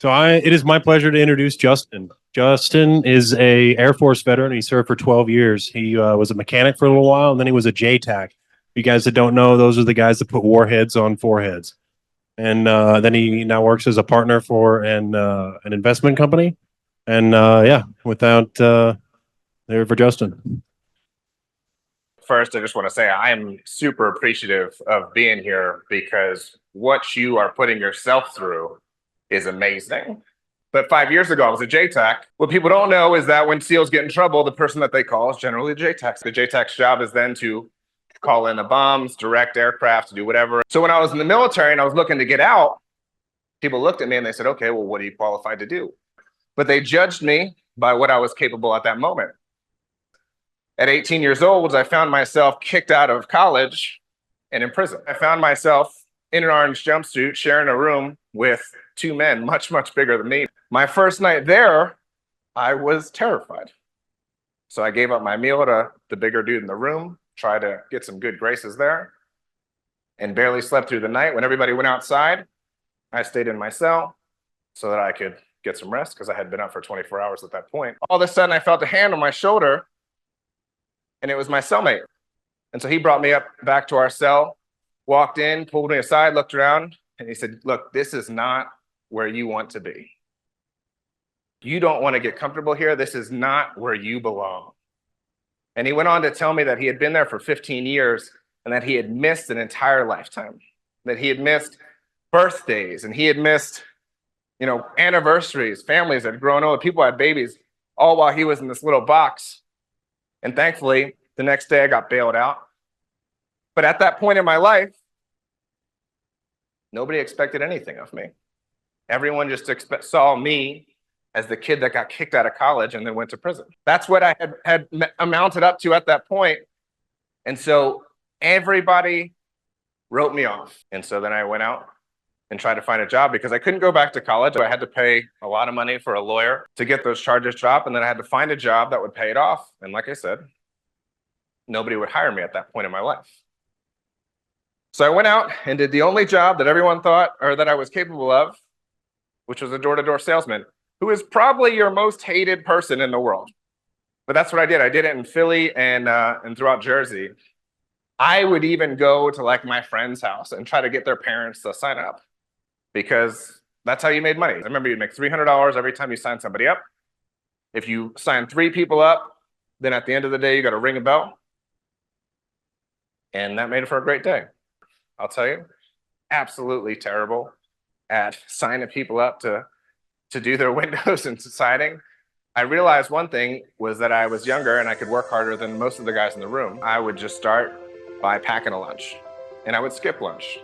It is my pleasure to introduce Justin. Justin is a Air Force veteran. He served for 12 years. He was a mechanic for a little while, and then he was a JTAC. You guys that don't know, those are the guys that put warheads on foreheads. And then he now works as a partner for an investment company. And without there for Justin. First, I just want to say I am super appreciative of being here because what you are putting yourself through is amazing. But 5 years ago, I was a JTAC. What people don't know is that when SEALs get in trouble, the person that they call is generally the JTAC. The JTAC's job is then to call in the bombs, direct aircraft, to do whatever. So when I was in the military and I was looking to get out, people looked at me and they said, okay, well, what are you qualified to do? But they judged me by what I was capable at that moment. At 18 years old, I found myself kicked out of college and in prison. I found myself in an orange jumpsuit sharing a room with two men much, much bigger than me. My first night there, I was terrified. So I gave up my meal to the bigger dude in the room, tried to get some good graces there, and barely slept through the night. When everybody went outside, I stayed in my cell so that I could get some rest because I had been up for 24 hours at that point. All of a sudden, I felt a hand on my shoulder, and it was my cellmate. And so he brought me up back to our cell, walked in, pulled me aside, looked around, and he said, look, this is not where you want to be. You don't want to get comfortable here. This is not where you belong. And he went on to tell me that he had been there for 15 years and that he had missed an entire lifetime, that he had missed birthdays and he had missed, anniversaries, families that had grown old, people had babies, all while he was in this little box. And thankfully, the next day I got bailed out. But at that point in my life, nobody expected anything of me. Everyone just saw me as the kid that got kicked out of college and then went to prison. That's what I had amounted up to at that point. And so everybody wrote me off. And so then I went out and tried to find a job because I couldn't go back to college. I had to pay a lot of money for a lawyer to get those charges dropped. And then I had to find a job that would pay it off. And like I said, nobody would hire me at that point in my life. So I went out and did the only job that everyone thought or that I was capable of, which was a door-to-door salesman, who is probably your most hated person in the world. But that's what I did. I did it in Philly and throughout Jersey. I would even go to my friend's house and try to get their parents to sign up because that's how you made money. I remember you'd make $300 every time you signed somebody up. If you sign 3 people up, then at the end of the day, you got to ring a bell. And that made it for a great day. I'll tell you, absolutely terrible at signing people up to do their windows and siding. I realized one thing was that I was younger and I could work harder than most of the guys in the room. I would just start by packing a lunch and I would skip lunch.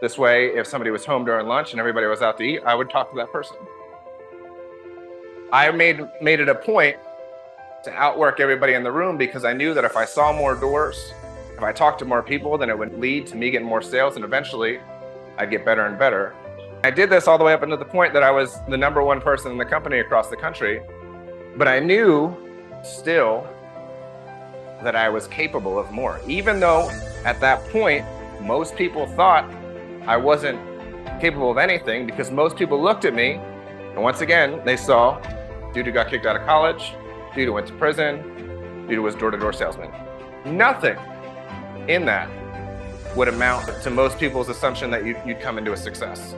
This way, if somebody was home during lunch and everybody was out to eat, I would talk to that person. I made it a point to outwork everybody in the room because I knew that if I saw more doors, if I talked to more people, then it would lead to me getting more sales and eventually I'd get better and better. I did this all the way up until the point that I was the #1 person in the company across the country, but I knew still that I was capable of more. Even though at that point, most people thought I wasn't capable of anything because most people looked at me and once again, they saw dude who got kicked out of college, dude who went to prison, dude who was door-to-door salesman. Nothing in that would amount to most people's assumption that you'd come into a success.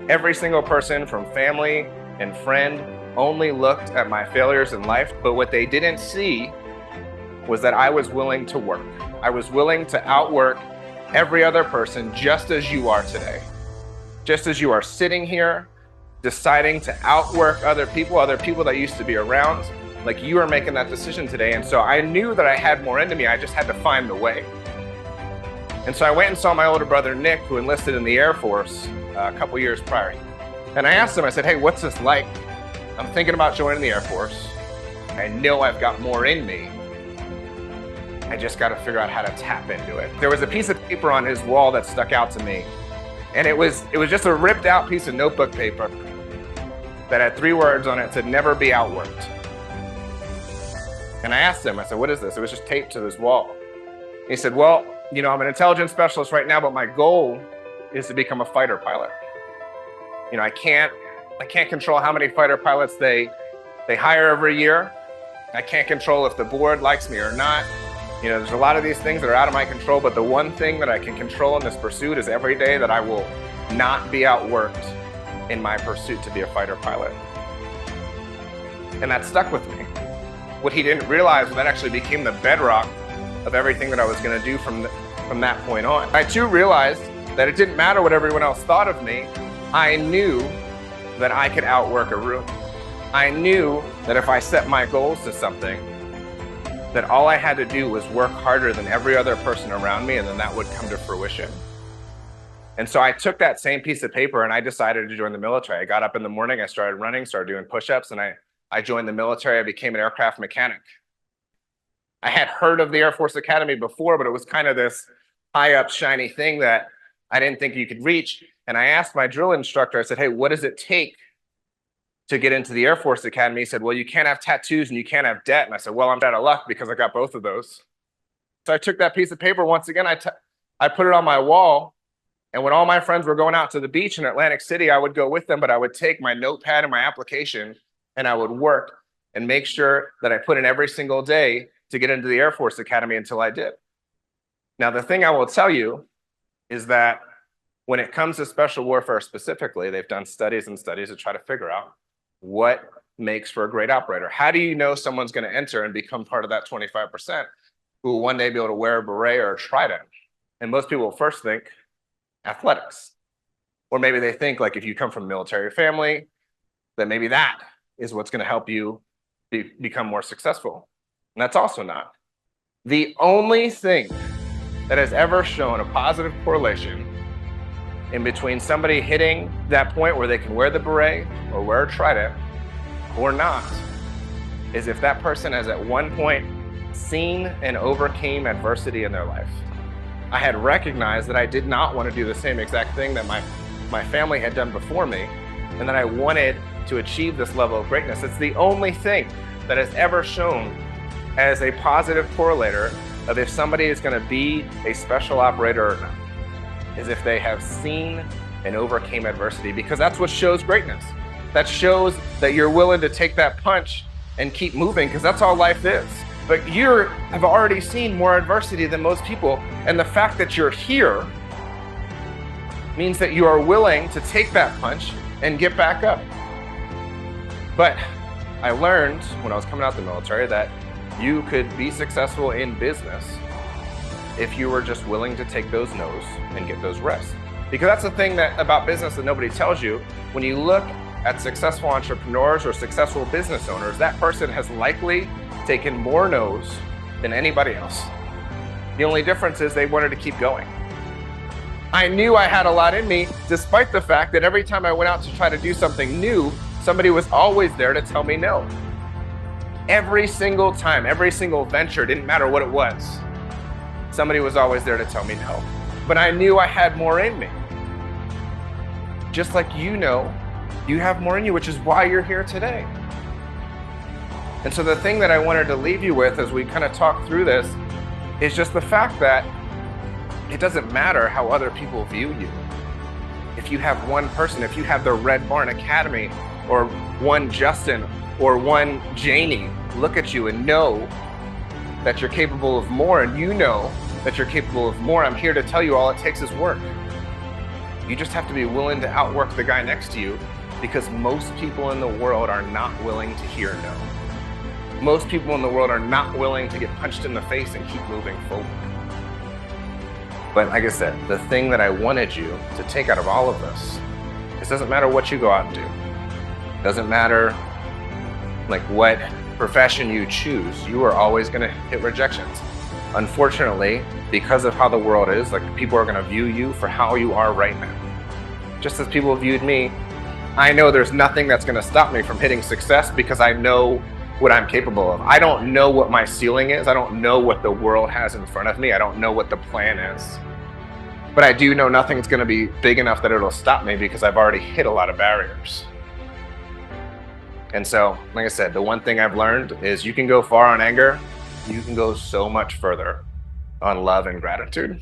Every single person from family and friend only looked at my failures in life, but what they didn't see was that I was willing to work. I was willing to outwork every other person just as you are today. Just as you are sitting here deciding to outwork other people that used to be around, like you are making that decision today. And so I knew that I had more into me, I just had to find the way. And so I went and saw my older brother, Nick, who enlisted in the Air Force a couple years prior. And I asked him, I said, hey, what's this like? I'm thinking about joining the Air Force. I know I've got more in me. I just got to figure out how to tap into it. There was a piece of paper on his wall that stuck out to me. And it was just a ripped out piece of notebook paper that had 3 words on it. It said, never be outworked. And I asked him, I said, what is this? It was just taped to this wall. He said, well, I'm an intelligence specialist right now, but my goal is to become a fighter pilot. I can't I can't control how many fighter pilots they hire every year. I can't control if the board likes me or not. You know, there's a lot of these things that are out of my control, but the one thing that I can control in this pursuit is every day that I will not be outworked in my pursuit to be a fighter pilot. And that stuck with me. What he didn't realize was that actually became the bedrock of everything that I was going to do from that point on. I too realized that it didn't matter what everyone else thought of me. I knew that I could outwork a room. I knew that if I set my goals to something, that all I had to do was work harder than every other person around me, and then that would come to fruition. And so I took that same piece of paper and I decided to join the military. I got up in the morning, I started running, started doing push-ups, and I joined the military. I became an aircraft mechanic. I had heard of the Air Force Academy before, but it was kind of this high up, shiny thing that I didn't think you could reach. And I asked my drill instructor, I said, hey, what does it take to get into the Air Force Academy? He said, well, you can't have tattoos and you can't have debt. And I said, well, I'm out of luck because I got both of those. So I took that piece of paper once again, I put it on my wall. And when all my friends were going out to the beach in Atlantic City, I would go with them, but I would take my notepad and my application and I would work and make sure that I put in every single day to get into the Air Force Academy until I did. Now, the thing I will tell you is that when it comes to special warfare specifically, they've done studies and studies to try to figure out what makes for a great operator. How do you know someone's going to enter and become part of that 25% who will one day be able to wear a beret or a trident? And most people will first think athletics. Or maybe they think like if you come from a military family, then maybe that is what's going to help you become more successful. And that's also not. The only thing that has ever shown a positive correlation in between somebody hitting that point where they can wear the beret or wear a trident or not is if that person has at one point seen and overcame adversity in their life. I had recognized that I did not want to do the same exact thing that my family had done before me, and that I wanted to achieve this level of greatness. It's the only thing that has ever shown as a positive correlator of if somebody is going to be a special operator or not, is if they have seen and overcame adversity, because that's what shows greatness. That shows that you're willing to take that punch and keep moving, because that's all life is. But you have already seen more adversity than most people, and the fact that you're here means that you are willing to take that punch and get back up. But I learned when I was coming out of the military that you could be successful in business if you were just willing to take those no's and get those rests. Because that's the thing about business that nobody tells you. When you look at successful entrepreneurs or successful business owners, that person has likely taken more no's than anybody else. The only difference is they wanted to keep going. I knew I had a lot in me, despite the fact that every time I went out to try to do something new, somebody was always there to tell me no. Every single time, every single venture, didn't matter what it was, somebody was always there to tell me no. But I knew I had more in me. Just like you know, you have more in you, which is why you're here today. And so the thing that I wanted to leave you with as we kind of talk through this is just the fact that it doesn't matter how other people view you. If you have one person, if you have the Red Barn Academy or one Justin or one Janie look at you and know that you're capable of more, and you know that you're capable of more, I'm here to tell you all it takes is work. You just have to be willing to outwork the guy next to you, because most people in the world are not willing to hear no. Most people in the world are not willing to get punched in the face and keep moving forward. But like I said, the thing that I wanted you to take out of all of this, it doesn't matter what you go out and do. It doesn't matter like what profession you choose, you are always going to hit rejections. Unfortunately, because of how the world is, like people are going to view you for how you are right now. Just as people viewed me, I know there's nothing that's going to stop me from hitting success, because I know what I'm capable of. I don't know what my ceiling is. I don't know what the world has in front of me. I don't know what the plan is. But I do know nothing's going to be big enough that it'll stop me, because I've already hit a lot of barriers. And so, like I said, the one thing I've learned is you can go far on anger. You can go so much further on love and gratitude.